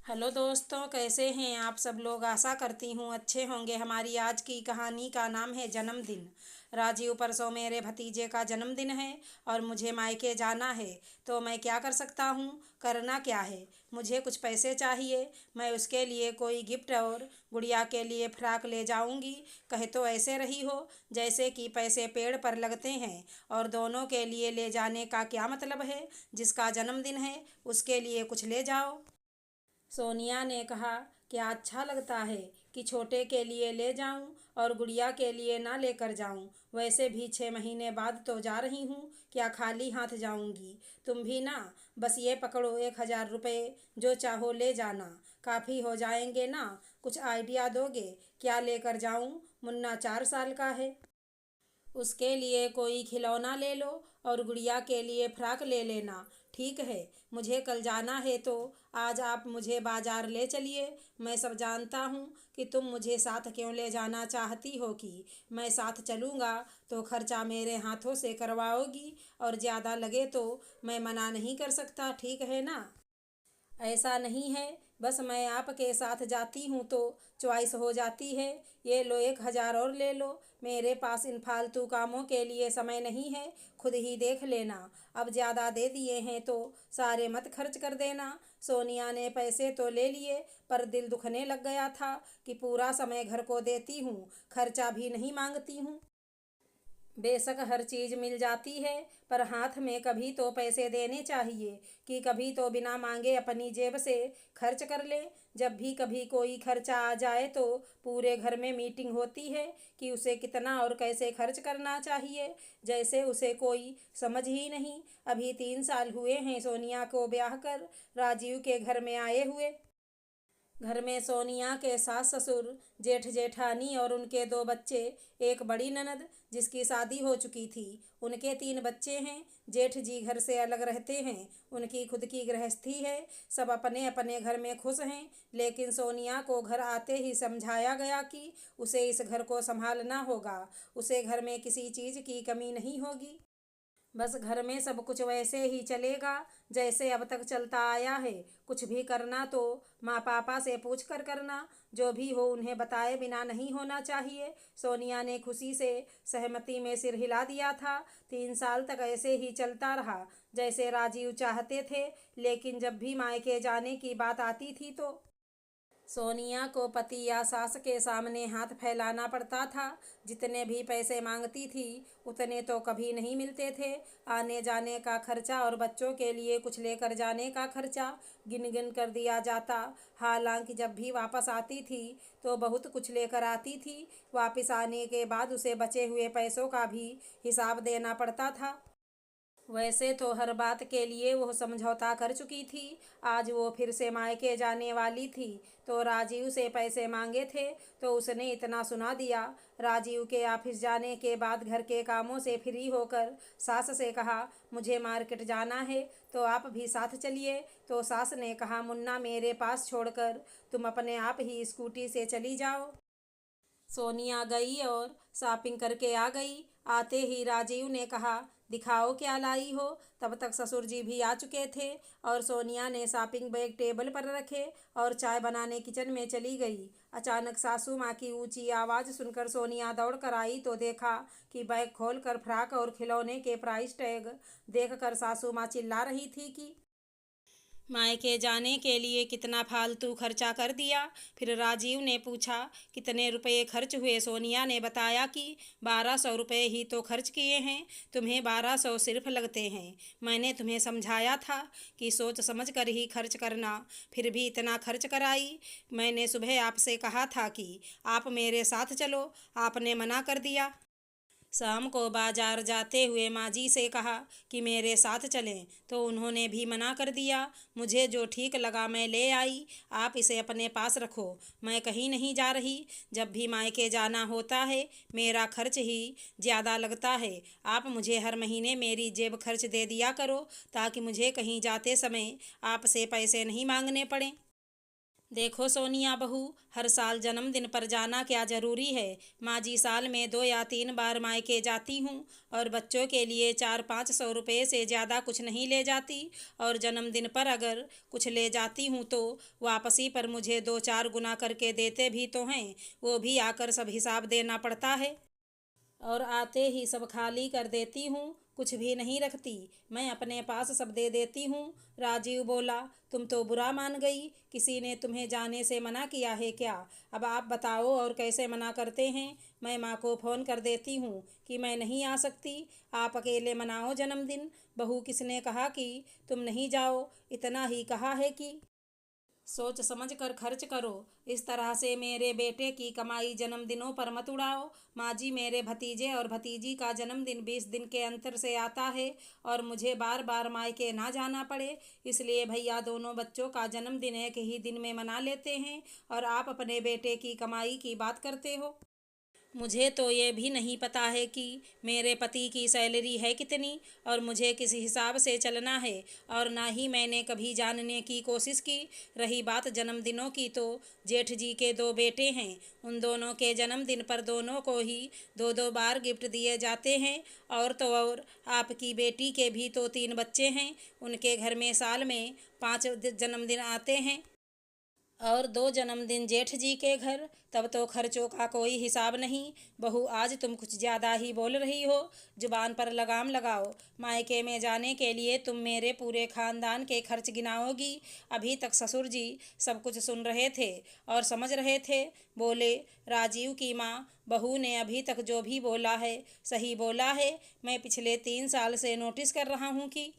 Hello दोस्तों, कैसे हैं आप सब लोग। आशा करती हूँ अच्छे होंगे। हमारी आज की कहानी का नाम है जन्मदिन। राजीव, परसों मेरे भतीजे का जन्मदिन है और मुझे मायके जाना है। तो मैं क्या कर सकता हूँ, करना क्या है। मुझे कुछ पैसे चाहिए। मैं उसके लिए कोई गिफ्ट और गुड़िया के लिए फ्रॉक ले जाऊँगी। कहे तो ऐसे रही हो जैसे कि पैसे पेड़ पर लगते हैं और दोनों के लिए ले जाने का क्या मतलब है। जिसका जन्मदिन है उसके लिए कुछ ले जाओ। सोनिया ने कहा, क्या अच्छा लगता है कि छोटे के लिए ले जाऊं और गुड़िया के लिए ना लेकर जाऊं। वैसे भी 6 महीने बाद तो जा रही हूं, क्या खाली हाथ जाऊंगी। तुम भी ना, बस ये पकड़ो 1,000 रुपये, जो चाहो ले जाना। काफ़ी हो जाएंगे ना। कुछ आइडिया दोगे क्या लेकर जाऊं। मुन्ना 4 साल का है। उसके लिए कोई खिलौना ले लो और गुड़िया के लिए फ्रॉक ले लेना। ठीक है, मुझे कल जाना है तो आज आप मुझे बाजार ले चलिए। मैं सब जानता हूँ कि तुम मुझे साथ क्यों ले जाना चाहती हो कि मैं साथ चलूँगा तो खर्चा मेरे हाथों से करवाओगी और ज़्यादा लगे तो मैं मना नहीं कर सकता, ठीक है ना। ऐसा नहीं है, बस मैं आपके साथ जाती हूँ तो चॉइस हो जाती है। ये लो 1,000 और ले लो। मेरे पास इन फालतू कामों के लिए समय नहीं है, खुद ही देख लेना। अब ज़्यादा दे दिए हैं तो सारे मत खर्च कर देना। सोनिया ने पैसे तो ले लिए पर दिल दुखने लग गया था कि पूरा समय घर को देती हूँ, खर्चा भी नहीं मांगती हूँ। बेशक हर चीज़ मिल जाती है पर हाथ में कभी तो पैसे देने चाहिए कि कभी तो बिना मांगे अपनी जेब से खर्च कर ले। जब भी कभी कोई खर्चा आ जाए तो पूरे घर में मीटिंग होती है कि उसे कितना और कैसे खर्च करना चाहिए, जैसे उसे कोई समझ ही नहीं। अभी 3 साल हुए हैं सोनिया को ब्याह कर राजीव के घर में आए हुए। घर में सोनिया के सास ससुर, जेठ जेठानी और उनके 2 बच्चे, एक बड़ी ननद जिसकी शादी हो चुकी थी। उनके 3 बच्चे हैं। जेठ जी घर से अलग रहते हैं, उनकी खुद की गृहस्थी है। सब अपने अपने घर में खुश हैं, लेकिन सोनिया को घर आते ही समझाया गया कि उसे इस घर को संभालना होगा। उसे घर में किसी चीज़ की कमी नहीं होगी। बस घर में सब कुछ वैसे ही चलेगा जैसे अब तक चलता आया है। कुछ भी करना तो माँ पापा से पूछ कर करना, जो भी हो उन्हें बताए बिना नहीं होना चाहिए। सोनिया ने खुशी से सहमति में सिर हिला दिया था। 3 साल तक ऐसे ही चलता रहा जैसे राजीव चाहते थे, लेकिन जब भी मायके जाने की बात आती थी तो सोनिया को पति या सास के सामने हाथ फैलाना पड़ता था। जितने भी पैसे मांगती थी उतने तो कभी नहीं मिलते थे। आने जाने का खर्चा और बच्चों के लिए कुछ लेकर जाने का खर्चा गिन गिन कर दिया जाता। हालांकि जब भी वापस आती थी तो बहुत कुछ लेकर आती थी। वापस आने के बाद उसे बचे हुए पैसों का भी हिसाब देना पड़ता था। वैसे तो हर बात के लिए वो समझौता कर चुकी थी। आज वो फिर से मायके जाने वाली थी तो राजीव से पैसे मांगे थे तो उसने इतना सुना दिया। राजीव के ऑफिस जाने के बाद घर के कामों से फ्री होकर सास से कहा, मुझे मार्केट जाना है तो आप भी साथ चलिए। तो सास ने कहा, मुन्ना मेरे पास छोड़कर तुम अपने आप ही स्कूटी से चली जाओ। सोनिया गई और शॉपिंग करके आ गई। आते ही राजीव ने कहा, दिखाओ क्या लाई हो। तब तक ससुर जी भी आ चुके थे और सोनिया ने शॉपिंग बैग टेबल पर रखे और चाय बनाने किचन में चली गई। अचानक सासू माँ की ऊंची आवाज़ सुनकर सोनिया दौड़ कर आई तो देखा कि बैग खोलकर फ्रॉक और खिलौने के प्राइस टैग देखकर सासू माँ चिल्ला रही थी कि मायके जाने के लिए कितना फालतू खर्चा कर दिया। फिर राजीव ने पूछा, कितने रुपए खर्च हुए। सोनिया ने बताया कि 1,200 रुपये ही तो खर्च किए हैं। तुम्हें 1,200 सिर्फ लगते हैं। मैंने तुम्हें समझाया था कि सोच समझ कर ही खर्च करना, फिर भी इतना खर्च कराई। मैंने सुबह आपसे कहा था कि आप मेरे साथ चलो, आपने मना कर दिया। शाम को बाजार जाते हुए माँ जी से कहा कि मेरे साथ चलें तो उन्होंने भी मना कर दिया। मुझे जो ठीक लगा मैं ले आई, आप इसे अपने पास रखो, मैं कहीं नहीं जा रही। जब भी मायके जाना होता है मेरा खर्च ही ज़्यादा लगता है। आप मुझे हर महीने मेरी जेब खर्च दे दिया करो ताकि मुझे कहीं जाते समय आपसे पैसे नहीं मांगने पड़ें। देखो सोनिया बहू, हर साल जन्मदिन पर जाना क्या ज़रूरी है। माँ जी साल में 2 या 3 बार मायके जाती हूँ और बच्चों के लिए 400-500 रुपये से ज़्यादा कुछ नहीं ले जाती। और जन्मदिन पर अगर कुछ ले जाती हूँ तो वापसी पर मुझे 2-4 गुना करके देते भी तो हैं। वो भी आकर सब हिसाब देना पड़ता है और आते ही सब खाली कर देती हूँ, कुछ भी नहीं रखती। मैं अपने पास सब दे देती हूँ। राजीव बोला, तुम तो बुरा मान गई। किसी ने तुम्हें जाने से मना किया है क्या? अब आप बताओ और कैसे मना करते हैं। मैं माँ को फ़ोन कर देती हूँ कि मैं नहीं आ सकती, आप अकेले मनाओ जन्मदिन। बहू, किसने कहा कि तुम नहीं जाओ? इतना ही कहा है कि सोच समझ कर खर्च करो। इस तरह से मेरे बेटे की कमाई जन्मदिनों पर मत उड़ाओ। माँ जी, मेरे भतीजे और भतीजी का जन्मदिन 20 दिन के अंतर से आता है और मुझे बार बार मायके ना जाना पड़े, इसलिए भैया दोनों बच्चों का जन्मदिन एक ही दिन में मना लेते हैं और आप अपने बेटे की कमाई की बात करते हो। मुझे तो ये भी नहीं पता है कि मेरे पति की सैलरी है कितनी और मुझे किस हिसाब से चलना है, और ना ही मैंने कभी जानने की कोशिश की। रही बात जन्मदिनों की, तो जेठ जी के 2 बेटे हैं। उन दोनों के जन्मदिन पर दोनों को ही 2-2 बार गिफ्ट दिए जाते हैं। और तो और आपकी बेटी के भी तो 3 बच्चे हैं। उनके घर में साल में 5 जन्मदिन आते हैं और 2 जन्मदिन जेठ जी के घर। तब तो खर्चों का कोई हिसाब नहीं। बहू, आज तुम कुछ ज़्यादा ही बोल रही हो। जुबान पर लगाम लगाओ। मायके में जाने के लिए तुम मेरे पूरे खानदान के खर्च गिनाओगी। अभी तक ससुर जी सब कुछ सुन रहे थे और समझ रहे थे। बोले, राजीव की माँ, बहू ने अभी तक जो भी बोला है सही बोला है। मैं पिछले 3 साल से नोटिस कर रहा हूँ कि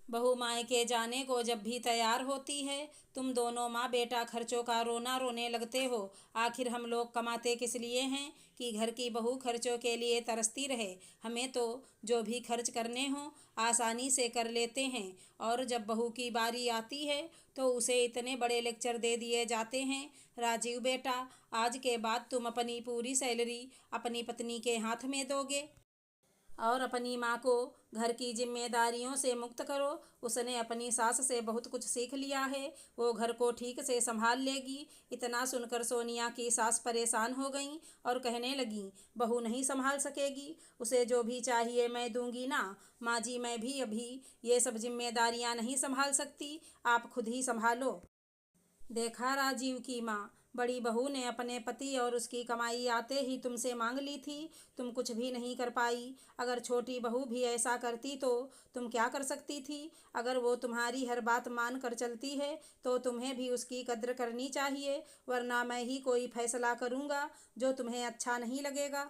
बहू मायके जाने को जब भी तैयार होती है, तुम दोनों माँ बेटा खर्चों का रोना रोने लगते हो। आखिर हम लोग कमाते किस लिए हैं कि घर की बहू खर्चों के लिए तरसती रहे। हमें तो जो भी खर्च करने हो आसानी से कर लेते हैं, और जब बहू की बारी आती है तो उसे इतने बड़े लेक्चर दे दिए जाते हैं। राजीव बेटा, आज के बाद तुम अपनी पूरी सैलरी अपनी पत्नी के हाथ में दोगे और अपनी माँ को घर की जिम्मेदारियों से मुक्त करो। उसने अपनी सास से बहुत कुछ सीख लिया है, वो घर को ठीक से संभाल लेगी। इतना सुनकर सोनिया की सास परेशान हो गई और कहने लगी, बहू नहीं संभाल सकेगी, उसे जो भी चाहिए मैं दूंगी ना। माँ जी, मैं भी अभी ये सब जिम्मेदारियाँ नहीं संभाल सकती, आप खुद ही संभालो। देखा राजीव की माँ, बड़ी बहू ने अपने पति और उसकी कमाई आते ही तुमसे मांग ली थी, तुम कुछ भी नहीं कर पाई। अगर छोटी बहू भी ऐसा करती तो तुम क्या कर सकती थी? अगर वो तुम्हारी हर बात मान कर चलती है तो तुम्हें भी उसकी कद्र करनी चाहिए, वरना मैं ही कोई फैसला करूँगा जो तुम्हें अच्छा नहीं लगेगा।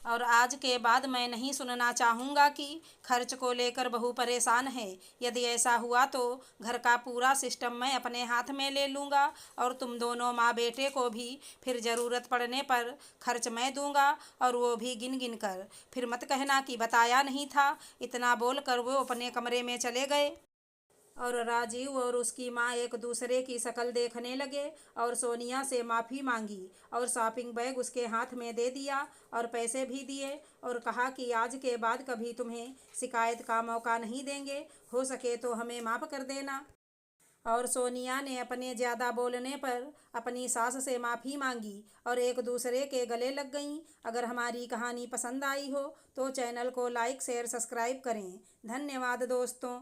और आज के बाद मैं नहीं सुनना चाहूँगा कि खर्च को लेकर बहू परेशान है। यदि ऐसा हुआ तो घर का पूरा सिस्टम मैं अपने हाथ में ले लूँगा और तुम दोनों माँ बेटे को भी फिर ज़रूरत पड़ने पर खर्च मैं दूँगा, और वो भी गिन गिन कर। फिर मत कहना कि बताया नहीं था। इतना बोलकर वो अपने कमरे में चले गए और राजीव और उसकी माँ एक दूसरे की शक्ल देखने लगे और सोनिया से माफ़ी मांगी और शॉपिंग बैग उसके हाथ में दे दिया और पैसे भी दिए और कहा कि आज के बाद कभी तुम्हें शिकायत का मौका नहीं देंगे, हो सके तो हमें माफ़ कर देना। और सोनिया ने अपने ज़्यादा बोलने पर अपनी सास से माफ़ी मांगी और एक दूसरे के गले लग गईं। अगर हमारी कहानी पसंद आई हो तो चैनल को लाइक शेयर सब्सक्राइब करें। धन्यवाद दोस्तों।